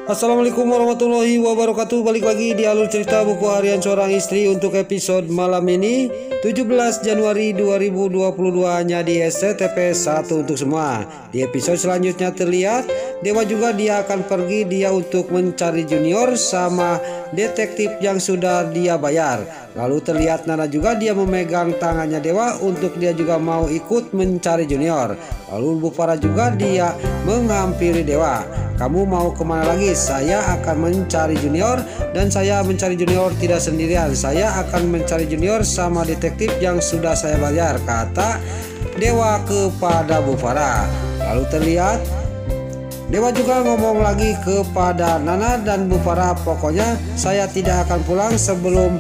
Assalamualaikum warahmatullahi wabarakatuh. Balik lagi di alur cerita buku harian seorang istri untuk episode malam ini 17 Januari 2022 nya di SCTP 1 untuk semua. Di episode selanjutnya terlihat Dewa juga dia akan pergi dia untuk mencari junior sama detektif yang sudah dia bayar. Lalu terlihat Nana juga dia memegang tangannya Dewa untuk dia juga mau ikut mencari junior. Lalu Bu Farah juga dia menghampiri Dewa. Kamu mau kemana lagi? Saya akan mencari junior dan saya mencari junior tidak sendirian. Saya akan mencari junior sama detektif yang sudah saya bayar, kata Dewa kepada Bu Farah. Lalu terlihat Dewa juga ngomong lagi kepada Nana dan Bu Farah, pokoknya saya tidak akan pulang sebelum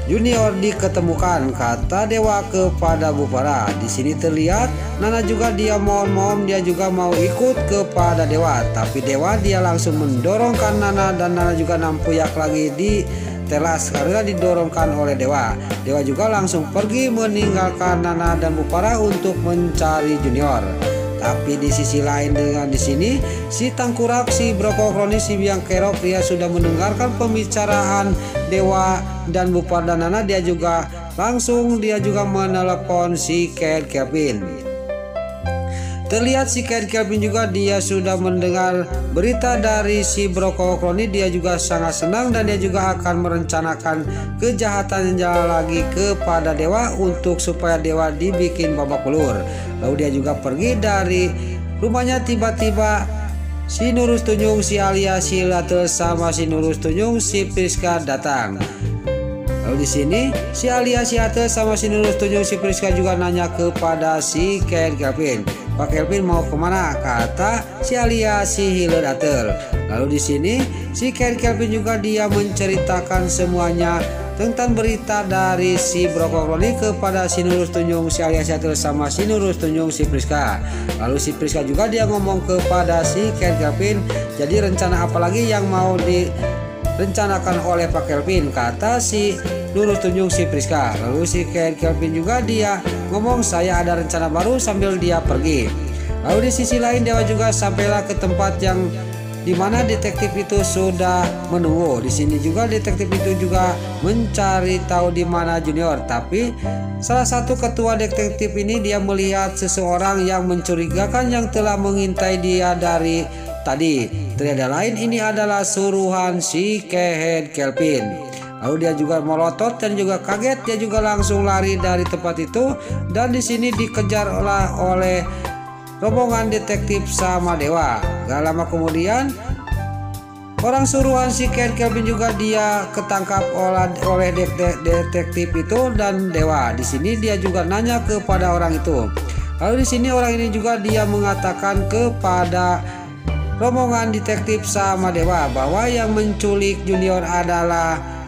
junior diketemukan, kata Dewa kepada Bu Farah. Di sini terlihat Nana juga dia mohon dia juga mau ikut kepada Dewa, tapi Dewa dia langsung mendorongkan Nana dan Nana juga nampuyak lagi di telas karena didorongkan oleh Dewa. Dewa juga langsung pergi meninggalkan Nana dan Bu Farah untuk mencari junior. Tapi di sisi lain dengan di sini si Tangkurak, si Brokokroni, si Biang Kerok dia sudah mendengarkan pembicaraan Dewa dan Bu Farah dan Nana. Dia juga langsung dia juga menelepon si Ken Kelvin. Terlihat si Ken Kelvin juga dia sudah mendengar berita dari si Brokokroni. Dia juga sangat senang dan dia juga akan merencanakan kejahatan yang lagi kepada Dewa untuk supaya Dewa dibikin babak belur. Lalu dia juga pergi dari rumahnya. Tiba-tiba si Nurus Tunjung, si Alia, si Latel sama si Nurus Tunjung, si Priska datang. Lalu di sini si Alia, si Atel sama si Nurus Tunjung, si Priska juga nanya kepada si Ken Kelvin, Pak Kelvin mau kemana? Kata si Alia, si Hiler Atel. Lalu di sini si Ken Kelvin juga dia menceritakan semuanya tentang berita dari si Brokokroni kepada si Nurus Tunjung, si Alia, si Atel sama si Nurus Tunjung, si Priska. Lalu si Priska juga dia ngomong kepada si Ken Kelvin, jadi rencana apa lagi yang mau direncanakan oleh Pak Kelvin, kata si Nurus Tunjung, si Priska. Lalu si Ken Kelvin juga dia ngomong saya ada rencana baru sambil dia pergi. Lalu di sisi lain Dewa juga sampailah ke tempat yang dimana detektif itu sudah menunggu. Di sini juga detektif itu juga mencari tahu di mana junior. Tapi salah satu ketua detektif ini dia melihat seseorang yang mencurigakan yang telah mengintai dia dari tadi. Ternyata lain ini adalah suruhan si Ken Kelvin. Lalu dia juga melotot dan juga kaget, dia juga langsung lari dari tempat itu dan di sini dikejar oleh rombongan detektif sama Dewa. Gak lama kemudian orang suruhan si Ken Kelvin juga dia ketangkap oleh detektif itu dan Dewa. Di sini dia juga nanya kepada orang itu. Lalu di sini orang ini juga dia mengatakan kepada rombongan detektif sama Dewa bahwa yang menculik junior adalah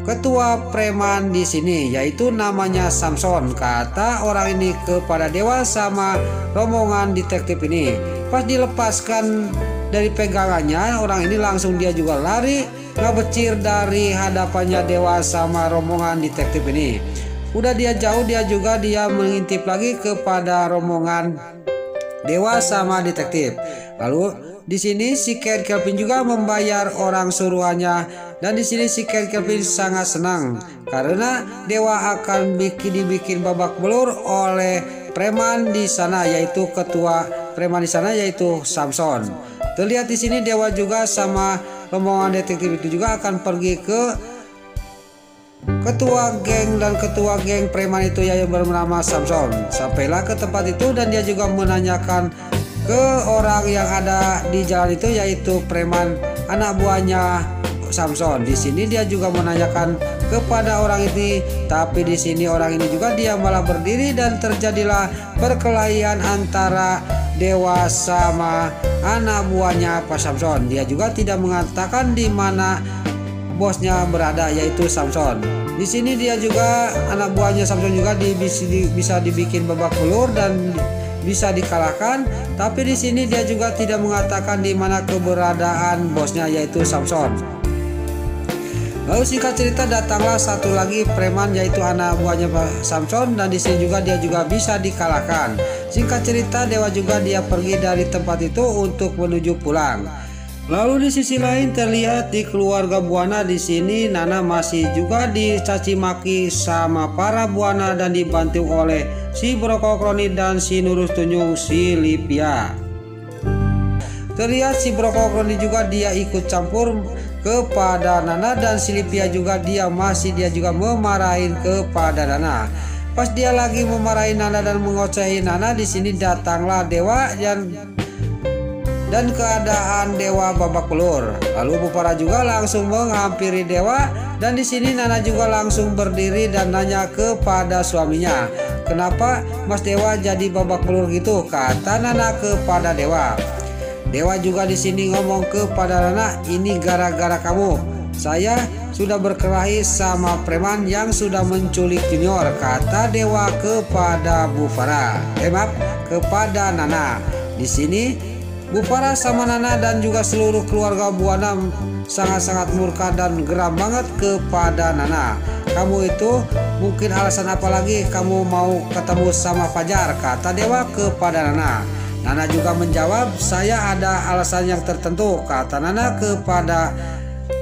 ketua preman di sini, yaitu namanya Samson, kata orang ini kepada Dewa sama rombongan detektif ini. Pas dilepaskan dari pegangannya, orang ini langsung dia juga lari ngabecir dari hadapannya Dewa sama rombongan detektif ini. Udah dia jauh dia juga dia mengintip lagi kepada rombongan Dewa sama detektif. Lalu di sini si Ken Kelvin juga membayar orang suruhannya dan di sini si Ken Kelvin sangat senang karena Dewa akan dibikin babak belur oleh preman di sana, yaitu ketua preman di sana yaitu Samson. Terlihat di sini Dewa juga sama rombongan detektif itu juga akan pergi ke ketua geng preman itu yang bernama Samson. Sampailah ke tempat itu dan dia juga menanyakan ke orang yang ada di jalan itu yaitu preman anak buahnya Samson. Di sini dia juga menanyakan kepada orang ini, tapi di sini orang ini juga dia malah berdiri dan terjadilah perkelahian antara Dewa sama anak buahnya Pak Samson. Dia juga tidak mengatakan di mana bosnya berada yaitu Samson. Di sini dia juga anak buahnya Samson juga bisa dibikin babak belur dan bisa dikalahkan, tapi di sini dia juga tidak mengatakan di mana keberadaan bosnya yaitu Samson. Lalu singkat cerita datanglah satu lagi preman yaitu anak buahnya Samson, dan di sini juga dia juga bisa dikalahkan. Singkat cerita Dewa juga dia pergi dari tempat itu untuk menuju pulang. Lalu di sisi lain terlihat di keluarga Buana di sini Nana masih juga dicaci maki sama para Buana dan dibantu oleh si Brokokroni dan si Nurus Tunjung si Lipia. Terlihat si Brokokroni juga dia ikut campur kepada Nana dan si Lipia juga dia juga memarahin kepada Nana. Pas dia lagi memarahin Nana dan mengocehin Nana, di sini datanglah Dewa dan keadaan Dewa babak belur. Lalu Bu Farah juga langsung menghampiri Dewa dan di sini Nana juga langsung berdiri dan nanya kepada suaminya, "Kenapa Mas Dewa jadi babak belur gitu?" kata Nana kepada Dewa. Dewa juga di sini ngomong kepada Nana, "Ini gara-gara kamu. Saya sudah berkelahi sama preman yang sudah menculik Junior," kata Dewa kepada Bu Farah. Kepada Nana. Di sini Bu Farah sama Nana dan juga seluruh keluarga Buana sangat-sangat murka dan geram banget kepada Nana. "Kamu itu mungkin alasan apa lagi kamu mau ketemu sama Fajar?" kata Dewa kepada Nana. Nana juga menjawab, "Saya ada alasan yang tertentu," kata Nana kepada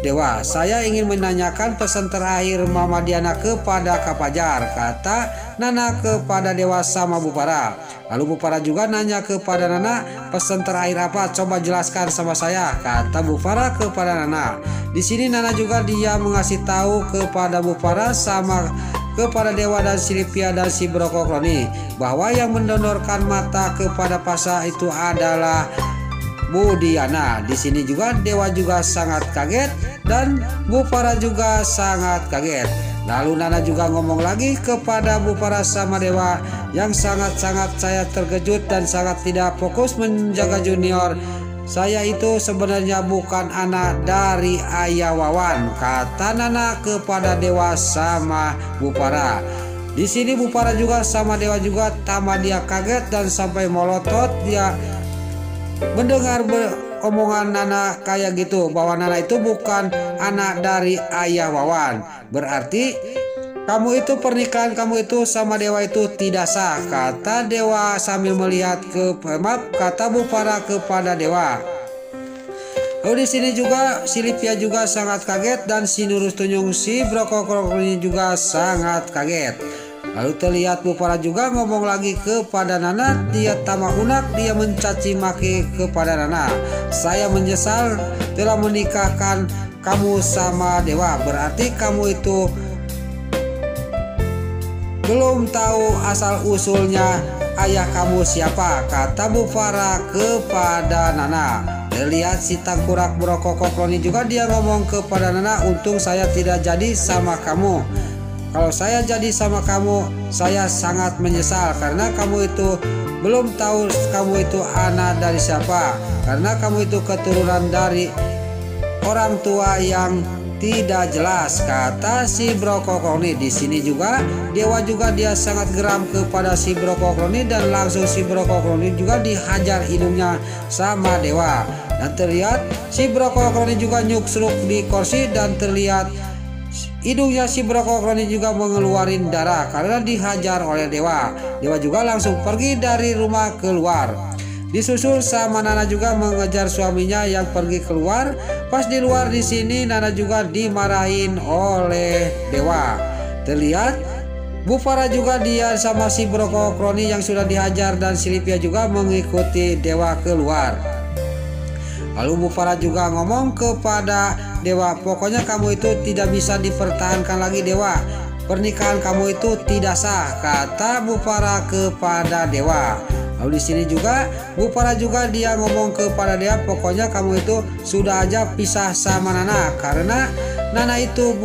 Dewa. "Saya ingin menanyakan pesan terakhir Mama Diana kepada Kak Fajar," kata Nana kepada Dewa sama Bu Farah. Lalu Bu Farah juga nanya kepada Nana, "Pesan terakhir apa? Coba jelaskan sama saya," kata Bu Farah kepada Nana. Di sini Nana juga dia mengasih tahu kepada Bu Farah sama kepada Dewa dan si Lipia dan si Brokokroni bahwa yang mendonorkan mata kepada Pasha itu adalah Bu Diana. Di sini juga Dewa juga sangat kaget dan Bu Farah juga sangat kaget. Lalu Nana juga ngomong lagi kepada Bu Farah sama Dewa, "Yang sangat-sangat saya terkejut dan sangat tidak fokus menjaga Junior. Saya itu sebenarnya bukan anak dari Ayah Wawan," kata Nana kepada Dewa sama Bu Farah. Di sini Bu Farah juga sama Dewa juga tambah dia kaget dan sampai melotot dia mendengar omongan Nana kayak gitu, bahwa Nana itu bukan anak dari Ayah Wawan. Berarti kamu itu pernikahan kamu itu sama Dewa itu tidak sah, kata Dewa sambil melihat kata Bu Farah kepada Dewa. Lalu di sini juga si Lipia juga sangat kaget dan si Nurus Tunjung si Brokokroni juga sangat kaget. Lalu terlihat Bu Farah juga ngomong lagi kepada Nana, dia tamak lunak, dia mencaci maki kepada Nana. "Saya menyesal telah menikahkan kamu sama Dewa. Berarti kamu itu belum tahu asal usulnya ayah kamu siapa," kata Bu Farah kepada Nana. Terlihat si Tangkurak Brokokroni juga dia ngomong kepada Nana, "Untung saya tidak jadi sama kamu. Kalau saya jadi sama kamu, saya sangat menyesal karena kamu itu belum tahu kamu itu anak dari siapa. Karena kamu itu keturunan dari orang tua yang tidak jelas," kata si Brokokroni. Di sini juga Dewa juga dia sangat geram kepada si Brokokroni dan langsung si Brokokroni juga dihajar hidungnya sama Dewa. Dan terlihat si Brokokroni juga nyuksruk di kursi dan terlihat hidungnya si Brokokroni juga mengeluarin darah karena dihajar oleh Dewa. Dewa juga langsung pergi dari rumah keluar. Disusul sama Nana juga mengejar suaminya yang pergi keluar. Pas di luar di sini Nana juga dimarahin oleh Dewa. Terlihat Bu Farah juga dia sama si Brokokroni yang sudah dihajar dan si Lipia juga mengikuti Dewa keluar. Lalu Bu Farah juga ngomong kepada Dewa, "Pokoknya kamu itu tidak bisa dipertahankan lagi Dewa. Pernikahan kamu itu tidak sah," kata Bu Farah kepada Dewa. Lalu di sini juga Bu Farah juga dia ngomong kepada Dewa, "Pokoknya kamu itu sudah aja pisah sama Nana karena Nana itu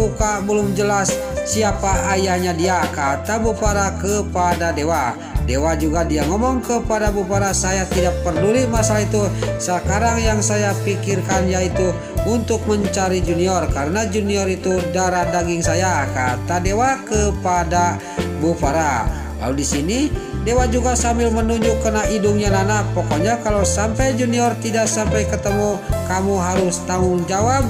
belum jelas siapa ayahnya dia," kata Bu Farah kepada Dewa. Dewa juga dia ngomong kepada Bu Farah, "Saya tidak peduli masalah itu. Sekarang yang saya pikirkan yaitu untuk mencari Junior karena Junior itu darah daging saya," kata Dewa kepada Bu Farah. Lalu di sini Dewa juga sambil menunjuk kena hidungnya Nana, "Pokoknya kalau sampai Junior tidak sampai ketemu, kamu harus tanggung jawab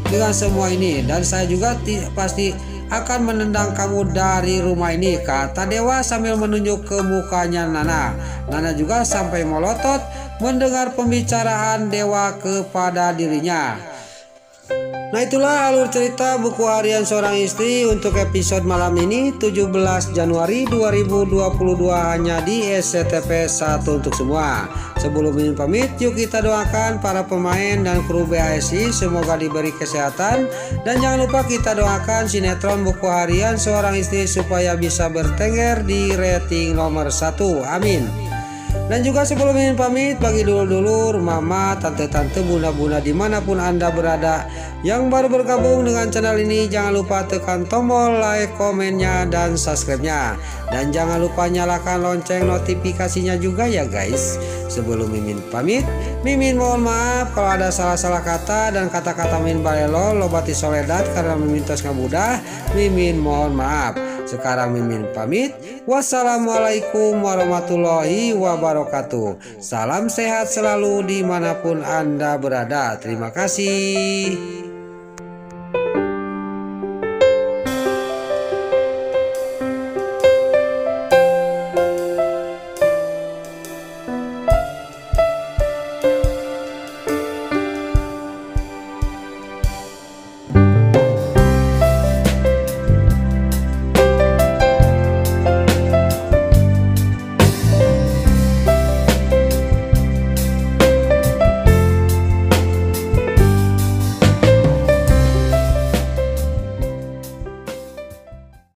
dengan semua ini. Dan saya juga pasti akan menendang kamu dari rumah ini, kata dewa sambil menunjuk ke mukanya Nana. Nana juga sampai melotot mendengar pembicaraan dewa kepada dirinya. Nah, itulah alur cerita buku harian seorang istri untuk episode malam ini 17 Januari 2022 hanya di SCTP 1 untuk semua. Sebelum ini pamit, yuk kita doakan para pemain dan kru BASI semoga diberi kesehatan. Dan jangan lupa kita doakan sinetron buku harian seorang istri supaya bisa bertengger di rating nomor 1. Amin. Dan juga sebelum ini pamit, bagi dulur-dulur, mama, tante-tante, bunda-bunda dimanapun Anda berada yang baru bergabung dengan channel ini, jangan lupa tekan tombol like, komennya, dan subscribe-nya. Dan jangan lupa nyalakan lonceng notifikasinya juga ya guys. Sebelum Mimin pamit, Mimin mohon maaf kalau ada salah-salah kata dan kata-kata Mimin balelo lobati soledat karena Mimin tos ngabudah. Mimin mohon maaf. Sekarang Mimin pamit. Wassalamualaikum warahmatullahi wabarakatuh. Salam sehat selalu dimanapun Anda berada. Terima kasih.